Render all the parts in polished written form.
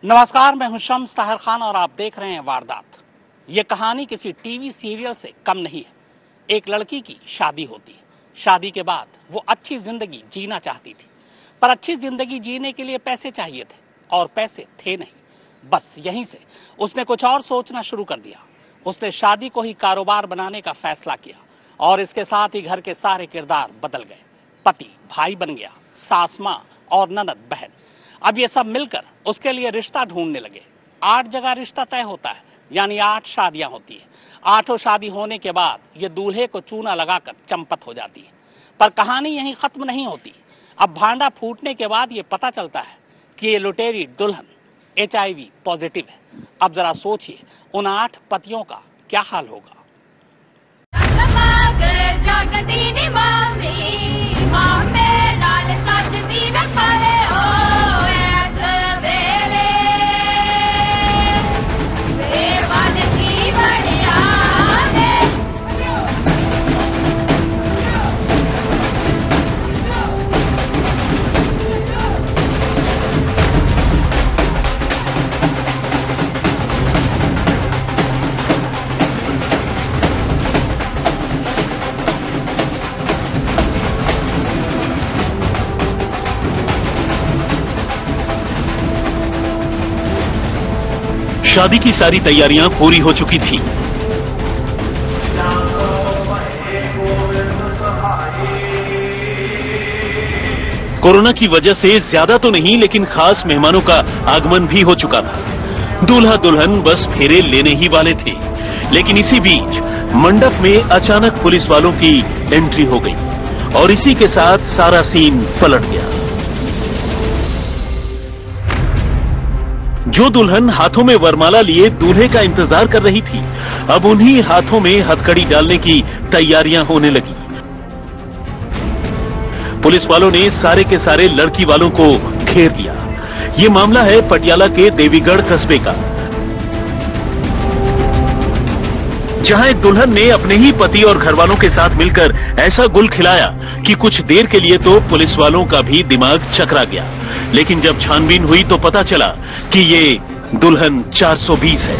नमस्कार, मैं हूं शम्स ताहिर खान और आप देख रहे हैं वारदात। ये कहानी किसी टीवी सीरियल से कम नहीं है। एक लड़की की शादी होती है। शादी के बाद वो अच्छी जिंदगी जीना चाहती थी, पर अच्छी जिंदगी जीने के लिए पैसे चाहिए थे और पैसे थे नहीं। बस यहीं से उसने कुछ और सोचना शुरू कर दिया। उसने शादी को ही कारोबार बनाने का फैसला किया और इसके साथ ही घर के सारे किरदार बदल गए। पति भाई बन गया, सास माँ और ननद बहन। अब ये सब मिलकर उसके लिए रिश्ता ढूंढने लगे। 8 जगह रिश्ता तय होता है, यानी 8 शादियां होती है। 8 शादी होने के बाद ये दूल्हे को चूना लगाकर चंपत हो जाती है। पर कहानी यहीं खत्म नहीं होती। अब भांडा फूटने के बाद ये पता चलता है कि ये लुटेरी दुल्हन HIV पॉजिटिव है। अब जरा सोचिए उन 8 पतियों का क्या हाल होगा। शादी की सारी तैयारियां पूरी हो चुकी थी। कोरोना की वजह से ज्यादा तो नहीं, लेकिन खास मेहमानों का आगमन भी हो चुका था। दूल्हा दुल्हन बस फेरे लेने ही वाले थे, लेकिन इसी बीच मंडप में अचानक पुलिस वालों की एंट्री हो गई और इसी के साथ सारा सीन पलट गया। जो दुल्हन हाथों में वरमाला लिए दूल्हे का इंतजार कर रही थी, अब उन्हीं हाथों में हथकड़ी डालने की तैयारियां होने लगी। पुलिस वालों ने सारे के सारे लड़की वालों को घेर लिया। ये मामला है पटियाला के देवीगढ़ कस्बे का, जहां एक दुल्हन ने अपने ही पति और घरवालों के साथ मिलकर ऐसा गुल खिलाया कि कुछ देर के लिए तो पुलिस वालों का भी दिमाग चकरा गया। लेकिन जब छानबीन हुई तो पता चला कि ये दुल्हन 420 है,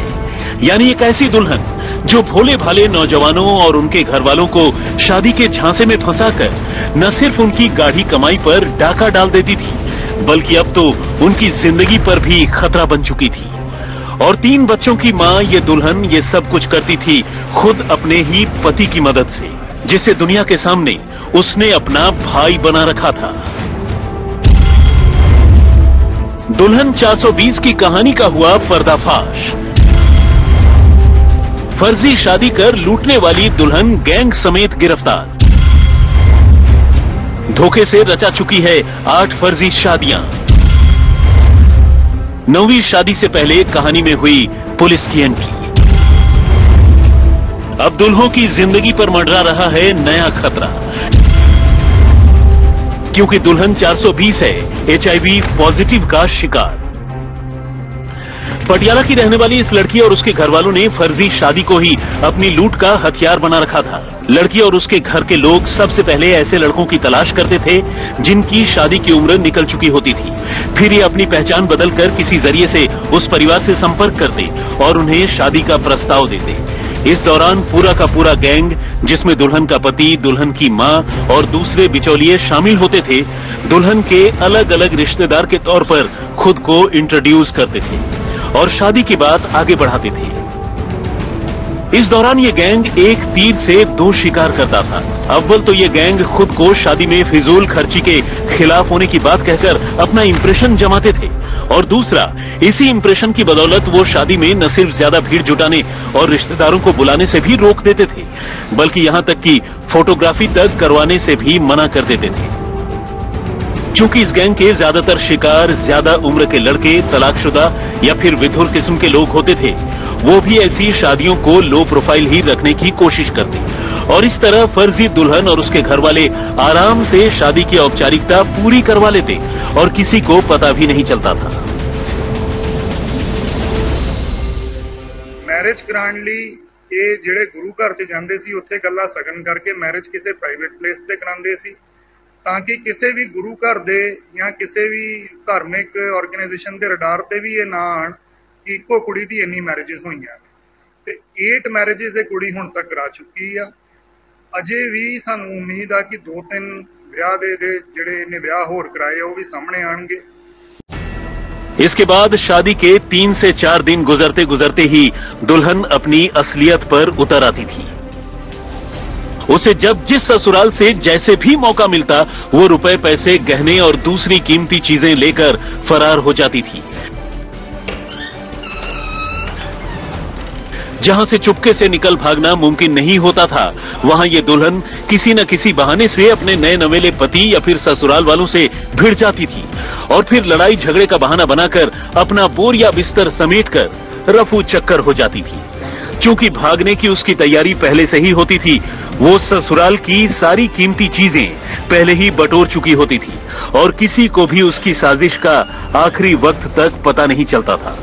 यानी एक ऐसी दुल्हन जो भोले भाले नौजवानों और उनके घरवालों को शादी के झांसे में फंसाकर न सिर्फ उनकी गाढ़ी कमाई पर डाका डाल देती थी, बल्कि अब तो उनकी जिंदगी पर भी खतरा बन चुकी थी। और 3 बच्चों की मां ये दुल्हन ये सब कुछ करती थी खुद अपने ही पति की मदद से, जिसे दुनिया के सामने उसने अपना भाई बना रखा था। दुल्हन 420 की कहानी का हुआ पर्दाफाश। फर्जी शादी कर लूटने वाली दुल्हन गैंग समेत गिरफ्तार। धोखे से रचा चुकी है 8 फर्जी शादियां। 9वीं शादी से पहले कहानी में हुई पुलिस की एंट्री। अब दुल्हों की जिंदगी पर मंडरा रहा है नया खतरा, क्योंकि दुल्हन 420 है HIV पॉजिटिव का शिकार। पटियाला की रहने वाली इस लड़की और उसके घरवालों ने फर्जी शादी को ही अपनी लूट का हथियार बना रखा था। लड़की और उसके घर के लोग सबसे पहले ऐसे लड़कों की तलाश करते थे जिनकी शादी की उम्र निकल चुकी होती थी। फिर ये अपनी पहचान बदलकर किसी जरिए से उस परिवार से संपर्क करते और उन्हें शादी का प्रस्ताव देते। इस दौरान पूरा का पूरा गैंग, जिसमें दुल्हन का पति, दुल्हन की मां और दूसरे बिचौलिए शामिल होते थे, दुल्हन के अलग अलग रिश्तेदार के तौर पर खुद को इंट्रोड्यूस करते थे और शादी की बात आगे बढ़ाते थे। इस दौरान ये गैंग एक तीर से 2 शिकार करता था। अव्वल तो ये गैंग खुद को शादी में फिजूल खर्ची के खिलाफ होने की बात कहकर अपना इंप्रेशन जमाते थे, और दूसरा, इसी इंप्रेशन की बदौलत वो शादी में न सिर्फ ज्यादा भीड़ जुटाने और रिश्तेदारों को बुलाने से भी रोक देते थे, बल्कि यहाँ तक कि फोटोग्राफी तक करवाने से भी मना कर देते थे। चूंकि इस गैंग के ज्यादातर शिकार ज्यादा उम्र के लड़के, तलाकशुदा या फिर विधुर किस्म के लोग होते थे, वो भी ऐसी शादियों को लो प्रोफाइल ही रखने की कोशिश करते, और इस तरह फर्जी दुल्हन और उसके घर वाले आराम से शादी की औपचारिकता पूरी करवा लेते और किसी को पता भी नहीं चलता था। मैरिज कराने ਲਈ ਇਹ ਜਿਹੜੇ ਗੁਰੂ ਘਰ 'ਚ ਜਾਂਦੇ ਸੀ ਉੱਥੇ ਗੱਲਾਂ ਸਗਨ ਕਰਕੇ ਮੈਰਿਜ ਕਿਸੇ ਪ੍ਰਾਈਵੇਟ ਪਲੇਸ ਤੇ ਕਰਾਉਂਦੇ ਸੀ ਤਾਂ ਕਿ ਕਿਸੇ ਵੀ ਗੁਰੂ ਘਰ ਦੇ ਜਾਂ ਕਿਸੇ ਵੀ ਧਾਰਮਿਕ ਆਰਗੇਨਾਈਜੇਸ਼ਨ ਦੇ ਰਡਾਰ ਤੇ ਵੀ ਇਹ ਨਾ ਆਣ ਕਿ ਇੱਕੋ ਕੁੜੀ ਦੀ ਇੰਨੀ ਮੈਰਿजेस ਹੋਈਆਂ ਤੇ 8 ਮੈਰਿजेस ਇਹ ਕੁੜੀ ਹੁਣ ਤੱਕ ਕਰਾ ਚੁੱਕੀ ਆ। ਅਜੇ ਵੀ ਸਾਨੂੰ ਉਮੀਦ ਆ ਕਿ 2-3 ਵਿਆਹ ਦੇ ਜਿਹੜੇ ਇਹਨੇ ਵਿਆਹ ਹੋਰ ਕਰਾਏ ਉਹ ਵੀ ਸਾਹਮਣੇ ਆਣਗੇ। इसके बाद शादी के 3 से 4 दिन गुजरते गुजरते ही दुल्हन अपनी असलियत पर उतर आती थी। उसे जब जिस ससुराल से जैसे भी मौका मिलता वो रुपए पैसे गहने और दूसरी कीमती चीजें लेकर फरार हो जाती थी। जहां से चुपके से निकल भागना मुमकिन नहीं होता था, वहां ये दुल्हन किसी न किसी बहाने से अपने नए नवेले पति या फिर ससुराल वालों से भिड़ जाती थी और फिर लड़ाई झगड़े का बहाना बनाकर अपना बोरिया बिस्तर समेटकर रफू चक्कर हो जाती थी। चूंकि भागने की उसकी तैयारी पहले से ही होती थी, वो ससुराल की सारी कीमती चीजें पहले ही बटोर चुकी होती थी और किसी को भी उसकी साजिश का आखिरी वक्त तक पता नहीं चलता था।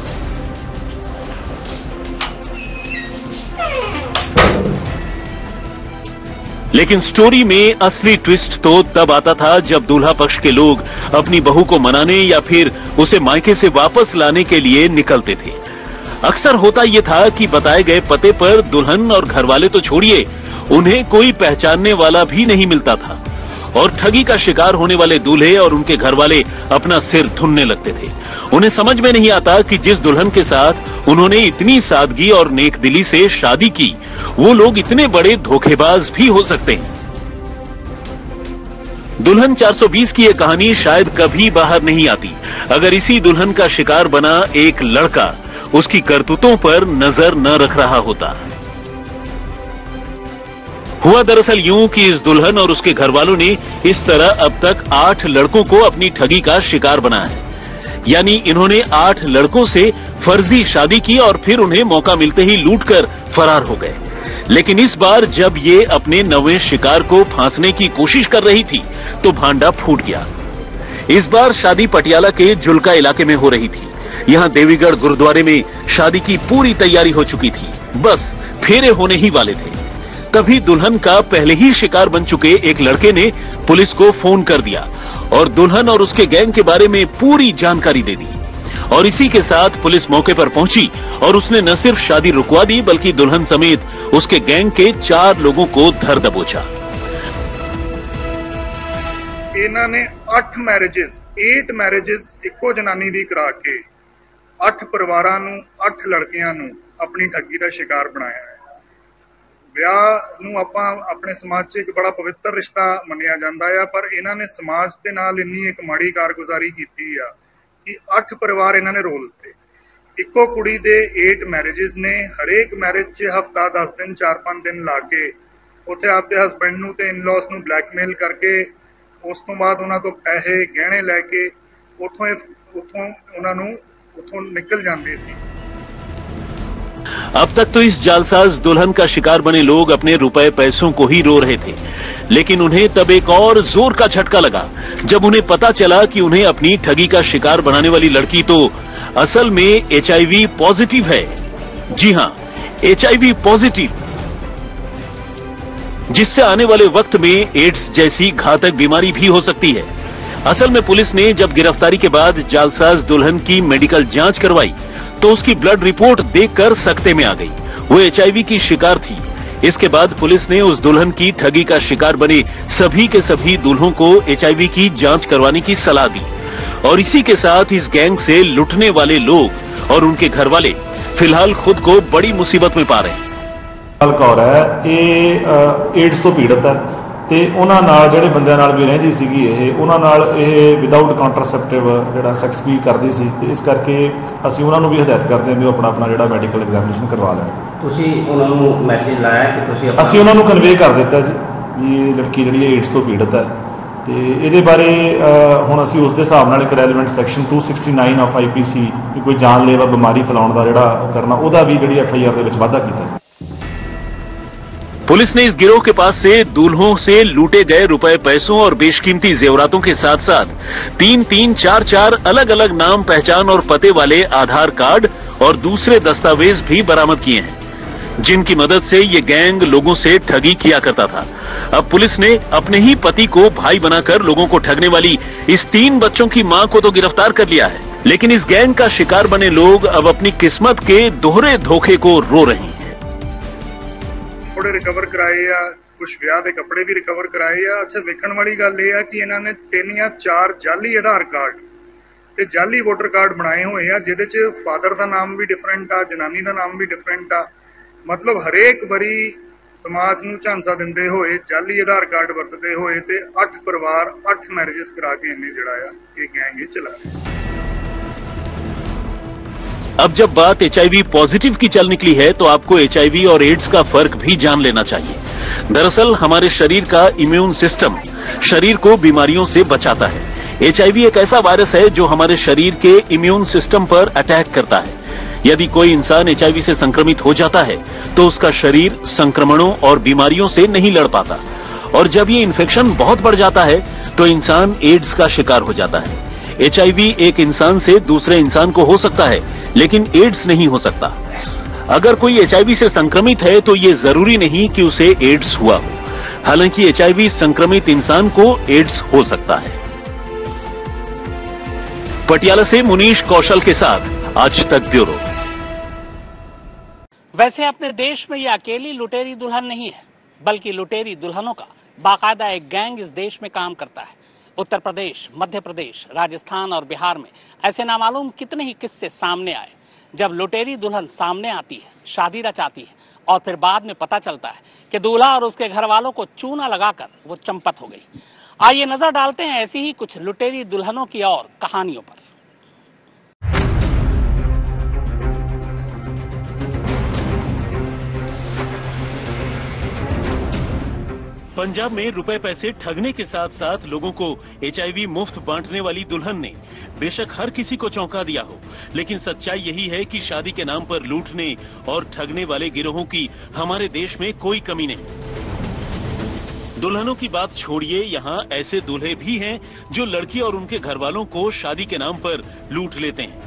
लेकिन स्टोरी में असली ट्विस्ट तो तब आता था जब दूल्हा पक्ष के लोग अपनी बहू को मनाने या फिर उसे मायके से वापस लाने के लिए निकलते थे। अक्सर होता यह था कि बताए गए पते पर दुल्हन और घरवाले तो छोड़िए, उन्हें कोई पहचानने वाला भी नहीं मिलता था और ठगी का शिकार होने वाले दूल्हे और उनके घरवाले अपना सिर धुनने लगते थे। उन्हें समझ में नहीं आता कि जिस दुल्हन के साथ उन्होंने इतनी सादगी और नेकदिली से शादी की, वो लोग इतने बड़े धोखेबाज भी हो सकते हैं। दुल्हन 420 की यह कहानी शायद कभी बाहर नहीं आती अगर इसी दुल्हन का शिकार बना एक लड़का उसकी करतूतों पर नजर न रख रहा होता। हुआ दरअसल यूं कि इस दुल्हन और उसके घरवालों ने इस तरह अब तक 8 लड़कों को अपनी ठगी का शिकार बनाया है। यानी इन्होंने 8 लड़कों से फर्जी शादी की और फिर उन्हें मौका मिलते ही लूटकर फरार हो गए। लेकिन इस बार जब ये अपने नवे शिकार को फांसने की कोशिश कर रही थी तो भांडा फूट गया। इस बार शादी पटियाला के जुलका इलाके में हो रही थी। यहाँ देवीगढ़ गुरुद्वारे में शादी की पूरी तैयारी हो चुकी थी, बस फेरे होने ही वाले थे। तभी दुल्हन का पहले ही शिकार बन चुके एक लड़के ने पुलिस को फोन कर दिया और दुल्हन और उसके गैंग के बारे में पूरी जानकारी दे दी। और इसी के साथ पुलिस मौके पर पहुंची और उसने न सिर्फ शादी रुकवा दी बल्कि दुल्हन समेत उसके गैंग के 4 लोगों को धर दबोचा। इन्हां ने 8 मैरिजेस इक्को जनानी दी करा के 8 परिवारां नूं 8 लड़कियां नूं अपनी ठगी दा शिकार बनाया है। ਵਿਆਹ ਨੂੰ ਆਪਾਂ ਆਪਣੇ ਸਮਾਜ 'ਚ ਇੱਕ ਬੜਾ ਪਵਿੱਤਰ ਰਿਸ਼ਤਾ ਮੰਨਿਆ ਜਾਂਦਾ ਆ, ਪਰ ਇਹਨਾਂ ਨੇ ਸਮਾਜ ਦੇ ਨਾਲ ਇੰਨੀ ਇੱਕ ਮਾੜੀ ਕਾਰਗੁਜ਼ਾਰੀ ਕੀਤੀ ਆ ਕਿ 8 ਪਰਿਵਾਰ ਇਹਨਾਂ ਨੇ ਰੋਲ ਦਿੱਤੇ। ਇੱਕੋ ਕੁੜੀ ਦੇ 8 ਮੈਰਿजेस ਨੇ। ਹਰੇਕ ਮੈਰਿਜ 'ਚ ਹਫਤਾ 10 ਦਿਨ 4-5 ਦਿਨ ਲਾ ਕੇ ਉੱਥੇ ਆਪਦੇ ਹਸਬੈਂਡ ਨੂੰ ਤੇ ਇਨਲॉस ਨੂੰ ਬਲੈਕਮੇਲ ਕਰਕੇ ਉਸ ਤੋਂ ਬਾਅਦ ਉਹਨਾਂ ਤੋਂ ਪੈਸੇ ਗਹਿਣੇ ਲੈ ਕੇ ਉੱਥੋਂ ਉਹਨਾਂ ਨੂੰ ਉੱਥੋਂ ਨਿਕਲ ਜਾਂਦੇ ਸੀ। अब तक तो इस जालसाज दुल्हन का शिकार बने लोग अपने रुपए पैसों को ही रो रहे थे, लेकिन उन्हें तब एक और जोर का झटका लगा जब उन्हें पता चला कि उन्हें अपनी ठगी का शिकार बनाने वाली लड़की तो असल में HIV पॉजिटिव है। जी हां, HIV पॉजिटिव, जिससे आने वाले वक्त में एड्स जैसी घातक बीमारी भी हो सकती है। असल में पुलिस ने जब गिरफ्तारी के बाद जालसाज दुल्हन की मेडिकल जांच करवाई तो उसकी ब्लड रिपोर्ट देखकर सकते में आ गई। वो HIV की शिकार थी। इसके बाद पुलिस ने उस दुल्हन की ठगी का शिकार बने सभी के सभी दूल्हों को HIV की जांच करवाने की सलाह दी और इसी के साथ इस गैंग से लुटने वाले लोग और उनके घर वाले फिलहाल खुद को बड़ी मुसीबत में पा रहे हैं। कौर है ये एड्स तो पीड़ित है ਤੇ ਉਹਨਾਂ ਨਾਲ ਜਿਹੜੇ ਬੰਦਿਆਂ ਨਾਲ ਵੀ ਰਹਿੰਦੀ ਸੀਗੀ ਉਹਨਾਂ ਨਾਲ ਇਹ ਵਿਦਆਊਟ ਕੰਟਰਾਸੈਪਟਿਵ ਜਿਹੜਾ ਸੈਕਸ ਵੀ ਕਰਦੀ ਸੀ ਤੇ ਇਸ ਕਰਕੇ ਅਸੀਂ ਉਹਨਾਂ ਨੂੰ ਵੀ ਹਦਾਇਤ ਕਰਦੇ ਹਾਂ ਵੀ ਉਹ ਆਪਣਾ ਜਿਹੜਾ ਮੈਡੀਕਲ ਐਗਜ਼ਾਮੀਨੇਸ਼ਨ ਕਰਵਾ ਲੈਣ। ਤੁਸੀਂ ਉਹਨਾਂ ਨੂੰ ਮੈਸੇਜ ਲਾਇਆ ਕਿ ਤੁਸੀਂ ਅਸੀਂ ਉਹਨਾਂ ਨੂੰ ਕਨਵੇ ਕਰ ਦਿੱਤਾ ਜੀ ਵੀ ਇਹ ਲੜਕੀ ਜਿਹੜੀ ਹੈ ਏਡਸ ਤੋਂ ਪੀੜਤ ਹੈ ਤੇ ਇਹਦੇ ਬਾਰੇ ਹੁਣ ਅਸੀਂ ਉਸ ਦੇ ਹਿਸਾਬ ਨਾਲ ਇੱਕ ਰੈਲੇਵੈਂਟ ਸੈਕਸ਼ਨ 269 ਆਫ IPC ਕੋਈ ਜਾਨਲੇਵਾ ਬਿਮਾਰੀ ਫੈਲਾਉਣ ਦਾ ਜਿਹੜਾ ਕਰਨਾ ਉਹਦਾ ਵੀ ਜਿਹੜੀ FIR ਦੇ ਵਿੱਚ ਵਾਧਾ ਕੀਤਾ। पुलिस ने इस गिरोह के पास से दूल्हों से लूटे गए रुपए पैसों और बेशकीमती जेवरातों के साथ साथ 3-3, 4-4 अलग अलग नाम, पहचान और पते वाले आधार कार्ड और दूसरे दस्तावेज भी बरामद किए हैं जिनकी मदद से ये गैंग लोगों से ठगी किया करता था। अब पुलिस ने अपने ही पति को भाई बनाकर लोगों को ठगने वाली इस 3 बच्चों की मां को तो गिरफ्तार कर लिया है, लेकिन इस गैंग का शिकार बने लोग अब अपनी किस्मत के दोहरे धोखे को रो रहे हैं। थोड़े रिकवर कराए या कुछ ਵਿਆਹ ਦੇ ਕੱਪੜੇ ਵੀ ਰਿਕਵਰ ਕਰਾਏ ਆ। ਅੱਛਾ, ਵੇਖਣ ਵਾਲੀ ਗੱਲ ਇਹ ਆ ਕਿ ਇਹਨਾਂ ਨੇ 3 ਜਾਂ 4 ਜਾਲੀ ਆਧਾਰ ਕਾਰਡ ਤੇ ਜਾਲੀ ਵੋਟਰ ਕਾਰਡ ਬਣਾਏ ਹੋਏ ਆ, ਜਿਹਦੇ 'ਚ ਫਾਦਰ ਦਾ ਨਾਮ ਵੀ ਡਿਫਰੈਂਟ ਆ, ਜਨਾਨੀ ਦਾ ਨਾਮ ਵੀ ਡਿਫਰੈਂਟ ਆ। ਮਤਲਬ ਹਰੇਕ ਵਾਰੀ ਸਮਾਜ ਨੂੰ ਝਾਂਸਾ ਦਿੰਦੇ ਹੋਏ, ਜਾਲੀ ਆਧਾਰ ਕਾਰਡ ਵਰਤਦੇ ਹੋਏ ਤੇ 8 ਪਰਿਵਾਰ 8 ਮੈਰਿਜਸ ਕਰਾ ਕੇ ਇਹਨੇ ਜਿਹੜਾ ਆ ਇਹ ਗੈਂਗ ਇਹ ਚਲਾ ਰਿਹਾ। अब जब बात HIV पॉजिटिव की चल निकली है तो आपको HIV और एड्स का फर्क भी जान लेना चाहिए। दरअसल हमारे शरीर का इम्यून सिस्टम शरीर को बीमारियों से बचाता है। HIV एक ऐसा वायरस है जो हमारे शरीर के इम्यून सिस्टम पर अटैक करता है। यदि कोई इंसान HIV से संक्रमित हो जाता है तो उसका शरीर संक्रमणों और बीमारियों से नहीं लड़ पाता, और जब ये इन्फेक्शन बहुत बढ़ जाता है तो इंसान एड्स का शिकार हो जाता है। HIV एक इंसान से दूसरे इंसान को हो सकता है, लेकिन एड्स नहीं हो सकता। अगर कोई HIV से संक्रमित है तो ये जरूरी नहीं कि उसे एड्स हुआ हो। हालांकि HIV संक्रमित इंसान को एड्स हो सकता है। पटियाला से मुनीश कौशल के साथ आज तक ब्यूरो। वैसे अपने देश में यह अकेली लुटेरी दुल्हन नहीं है, बल्कि लुटेरी दुल्हनों का बाकायदा एक गैंग इस देश में काम करता है। उत्तर प्रदेश, मध्य प्रदेश, राजस्थान और बिहार में ऐसे नामालूम कितने ही किस्से सामने आए जब लुटेरी दुल्हन सामने आती है, शादी रचाती है और फिर बाद में पता चलता है कि दूल्हा और उसके घर वालों को चूना लगाकर वो चंपत हो गई। आइए नजर डालते हैं ऐसी ही कुछ लुटेरी दुल्हनों की और कहानियों पर। पंजाब में रुपए पैसे ठगने के साथ साथ लोगों को HIV मुफ्त बांटने वाली दुल्हन ने बेशक हर किसी को चौंका दिया हो, लेकिन सच्चाई यही है कि शादी के नाम पर लूटने और ठगने वाले गिरोहों की हमारे देश में कोई कमी नहीं। दुल्हनों की बात छोड़िए, यहाँ ऐसे दूल्हे भी हैं जो लड़की और उनके घर वालों को शादी के नाम पर लूट लेते हैं।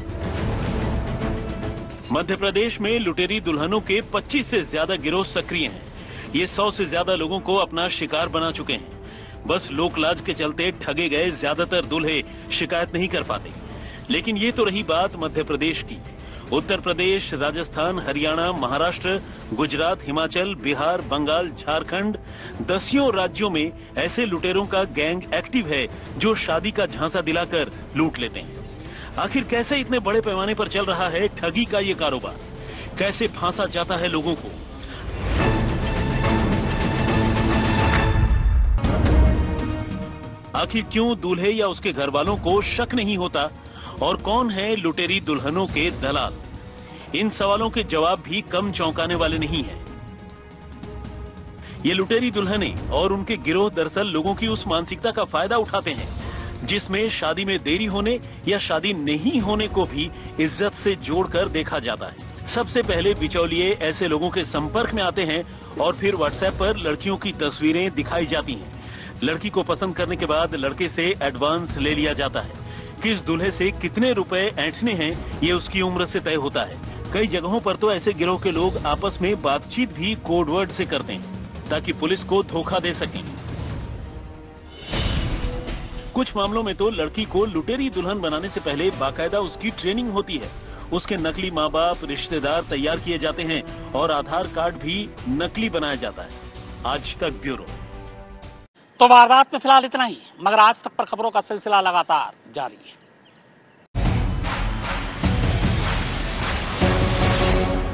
मध्य प्रदेश में लुटेरी दुल्हनों के 25 से ज्यादा गिरोह सक्रिय हैं। ये 100 से ज्यादा लोगों को अपना शिकार बना चुके हैं। बस लोकलाज के चलते ठगे गए ज्यादातर दूल्हे शिकायत नहीं कर पाते। लेकिन ये तो रही बात मध्य प्रदेश की। उत्तर प्रदेश, राजस्थान, हरियाणा, महाराष्ट्र, गुजरात, हिमाचल, बिहार, बंगाल, झारखंड, 10 राज्यों में ऐसे लुटेरों का गैंग एक्टिव है जो शादी का झांसा दिलाकर लूट लेते हैं। आखिर कैसे इतने बड़े पैमाने पर चल रहा है ठगी का ये कारोबार? कैसे फांसा जाता है लोगों को? आखिर क्यों दूल्हे या उसके घर वालों को शक नहीं होता, और कौन है लुटेरी दुल्हनों के दलाल? इन सवालों के जवाब भी कम चौंकाने वाले नहीं हैं। ये लुटेरी दुल्हनें और उनके गिरोह दरअसल लोगों की उस मानसिकता का फायदा उठाते हैं जिसमें शादी में देरी होने या शादी नहीं होने को भी इज्जत से जोड़कर देखा जाता है। सबसे पहले बिचौलिए ऐसे लोगों के संपर्क में आते हैं और फिर व्हाट्सएप पर लड़कियों की तस्वीरें दिखाई जाती हैं। लड़की को पसंद करने के बाद लड़के से एडवांस ले लिया जाता है। किस दूल्हे से कितने रुपए ऐंठने हैं ये उसकी उम्र से तय होता है। कई जगहों पर तो ऐसे गिरोह के लोग आपस में बातचीत भी कोड वर्ड से करते हैं ताकि पुलिस को धोखा दे सकें। कुछ मामलों में तो लड़की को लुटेरी दुल्हन बनाने से पहले बाकायदा उसकी ट्रेनिंग होती है। उसके नकली माँ बाप, रिश्तेदार तैयार किए जाते हैं और आधार कार्ड भी नकली बनाया जाता है। आज तक ब्यूरो। तो वारदात में फिलहाल इतना ही, मगर आज तक पर खबरों का सिलसिला लगातार जारी है।